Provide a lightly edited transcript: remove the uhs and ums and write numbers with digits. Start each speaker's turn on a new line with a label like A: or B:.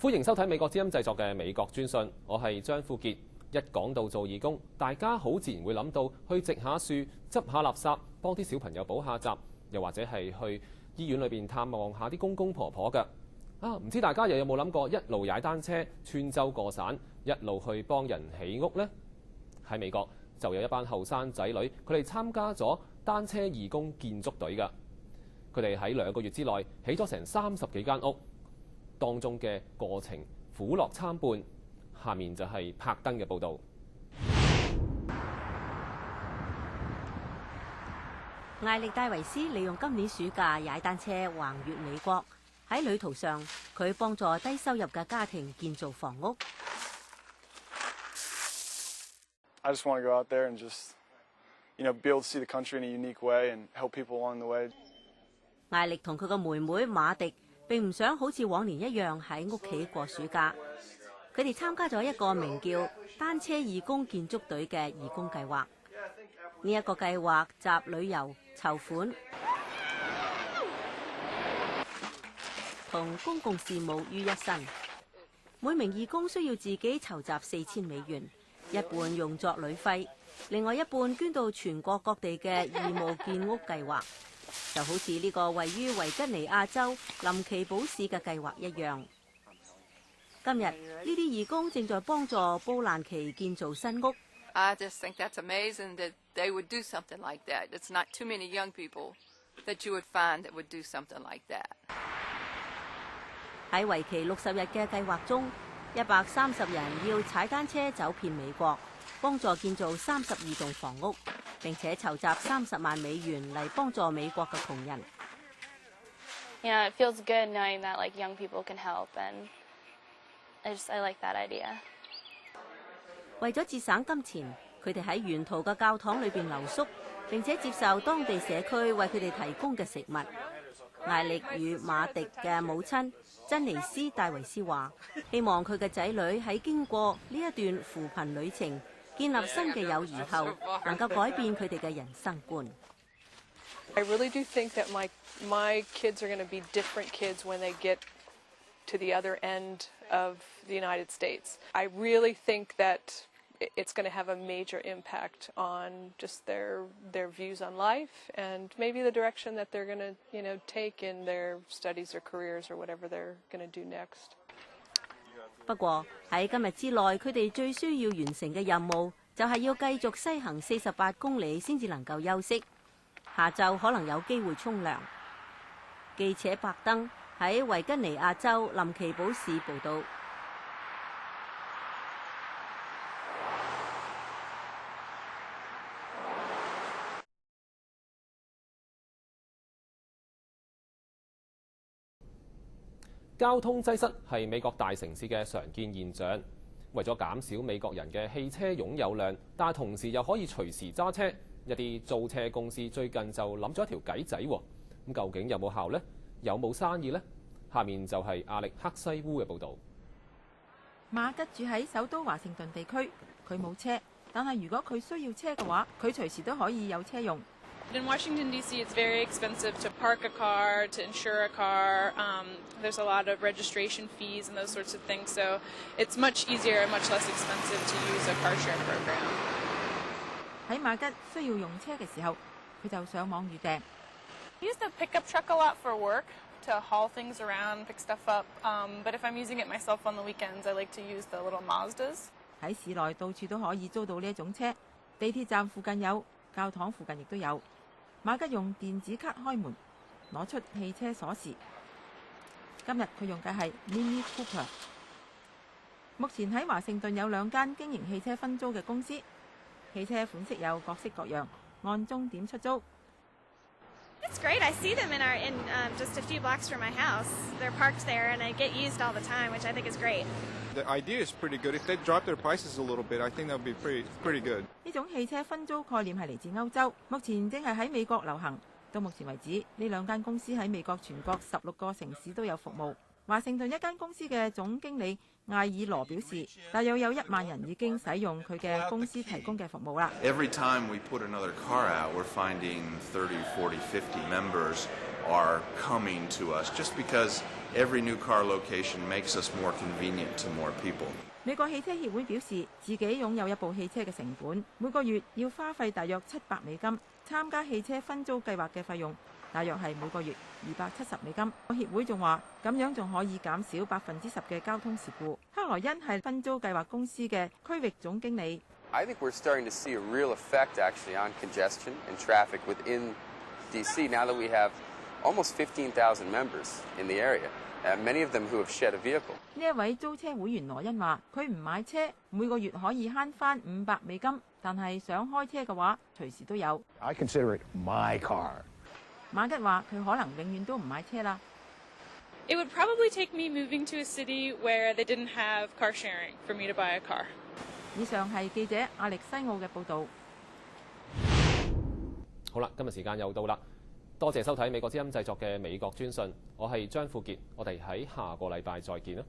A: 歡迎收睇美國之音製作嘅美國專訊，我係張富傑。一講到做義工，大家好自然會諗到去植下樹、執下垃圾、幫啲小朋友補下習，又或者係去醫院裏邊探望下啲公公婆婆㗎。唔知大家又有冇諗過一路踩單車穿州過省，一路去幫人起屋呢？喺美國就有一班後生仔女，佢哋參加咗單車義工建築隊㗎。佢哋喺2個月之內起咗成30幾間屋，當中嘅過程苦樂參半。下面就係柏登嘅報導。
B: 艾力戴維斯利用今年暑假踩單車橫越美國，喺旅途上佢幫助低收入嘅家庭建造房屋。
C: I just want to go out there and just, be able to see the country in a unique way and help people along the way.
B: 艾力同佢個妹妹馬迪並唔想好似往年一樣喺屋企過暑假。佢哋參加咗一個名叫單車義工建築隊嘅義工計劃。呢一個計劃集旅遊、籌款同公共事務於一身。每名義工需要自己籌集$4000，一半用作旅費，另外一半捐到全國各地嘅義務建屋計劃，就好似呢個位於維吉尼亞州林奇堡市嘅計劃一樣。今日呢啲義工正在幫助布蘭奇建造新屋。
D: I just think that's amazing that they would do something like that. It's not too many young people that you would find that would do something like that.
B: 喺為期60日嘅計劃中，130人要踩單車走遍美國，幫助建造32棟房屋，並且籌集$30萬嚟幫助美國嘅窮人。
E: Yeah, it feels good knowing that young people can help and I like that idea.
B: 為咗節省金錢，佢哋喺沿途嘅教堂裏邊留宿，並且接受當地社區為佢哋提供嘅食物。艾力與馬迪嘅母親珍妮斯戴維斯話：希望佢嘅仔女喺經過呢一段扶貧旅程，建立新嘅友誼後，能夠改變佢哋嘅人生觀。
F: I really do think that my kids are going to be different kids when they get to the other end of the United States. I really think that it's going to have a major impact on just their views on life and maybe the direction that they're going to, take in their studies or careers or whatever they're going to do next.
B: 不過喺今日之內，佢哋最需要完成嘅任務就係要繼續西行48公里先至能夠休息。下晝可能有機會沖涼。記者柏登喺維吉尼亞州林奇堡市報導。
A: 交通擠塞係美國大城市嘅常見現象。為咗減少美國人嘅汽車擁有量，但係同時又可以隨時揸車，一啲租車公司最近就諗咗一條計仔喎。咁究竟有冇效呢？有冇生意呢？下面就係亞歷克西烏嘅報導。
G: 馬吉住喺首都華盛頓地區，佢冇車，但係如果佢需要車嘅話，佢隨時都可以有車用。
H: In Washington, D.C., it's very expensive to park a car, to insure a car. There's a lot of registration fees and those sorts of things, so it's much easier and much less expensive to use a car share program.
G: 喺馬吉需要用車嘅時候，佢就上網預訂。
H: I use the pickup truck a lot for work to haul things around, pick stuff up. But if I'm using it myself on the weekends, I like to use the little Mazdas.
G: 喺市內到處都可以租到呢一種車，地鐵站附近有，教堂附近亦都有。馬吉用電子卡開門，攞出汽車鎖匙。今日佢用嘅係 Mini Cooper。目前喺華盛頓有2間經營汽車分租嘅公司，汽車款式有各式各樣，按鐘點出租。
I: It's great. I see them in just a few blocks from my house. They're parked there, and they get used all the time, which I think is great.
J: The idea is pretty good. If they drop their prices a little bit, I think that would be pretty good.
G: 呢種汽車分租概念係嚟自歐洲，目前正係喺美國流行。到目前為止，呢2間公司喺美國全國16個城市都有服務。華盛頓一間公司嘅總經理艾爾羅表示，大約有1萬人已經使用佢嘅公司提供嘅服務啦。
K: Every time we put another car out, we're finding 30, 40, 50 members are coming to us just because every new car location makes us more convenient to more people.
G: 美國汽車協會表示，自己擁有一部汽車嘅成本每個月要花費大約$700，參加汽車分租計劃嘅費用大約係每個月$270。協會仲話，咁樣仲可以減少10%嘅交通事故。克萊恩係分租計劃公司嘅區域總經理。
L: I think we're starting to see a real effect actually on congestion and traffic within DC now that we have almost 15,000 members in the area. Many of them who have shed a vehicle.
G: 呢一位租車會員羅恩話：佢唔買車，每個月可以慳翻$500，但係想開車嘅話，隨時都有。
M: I consider it my car.
G: 馬吉話：佢可能永遠都唔買車啦。
H: It would probably take me moving to a city where they didn't have car sharing for me to buy a car.
G: 以上係記者亞歷西奧嘅報導。
A: 好啦，今日時間又到啦。多謝收睇美國之音製作嘅美國專訊，我係張富傑，我哋喺下個禮拜再見啦。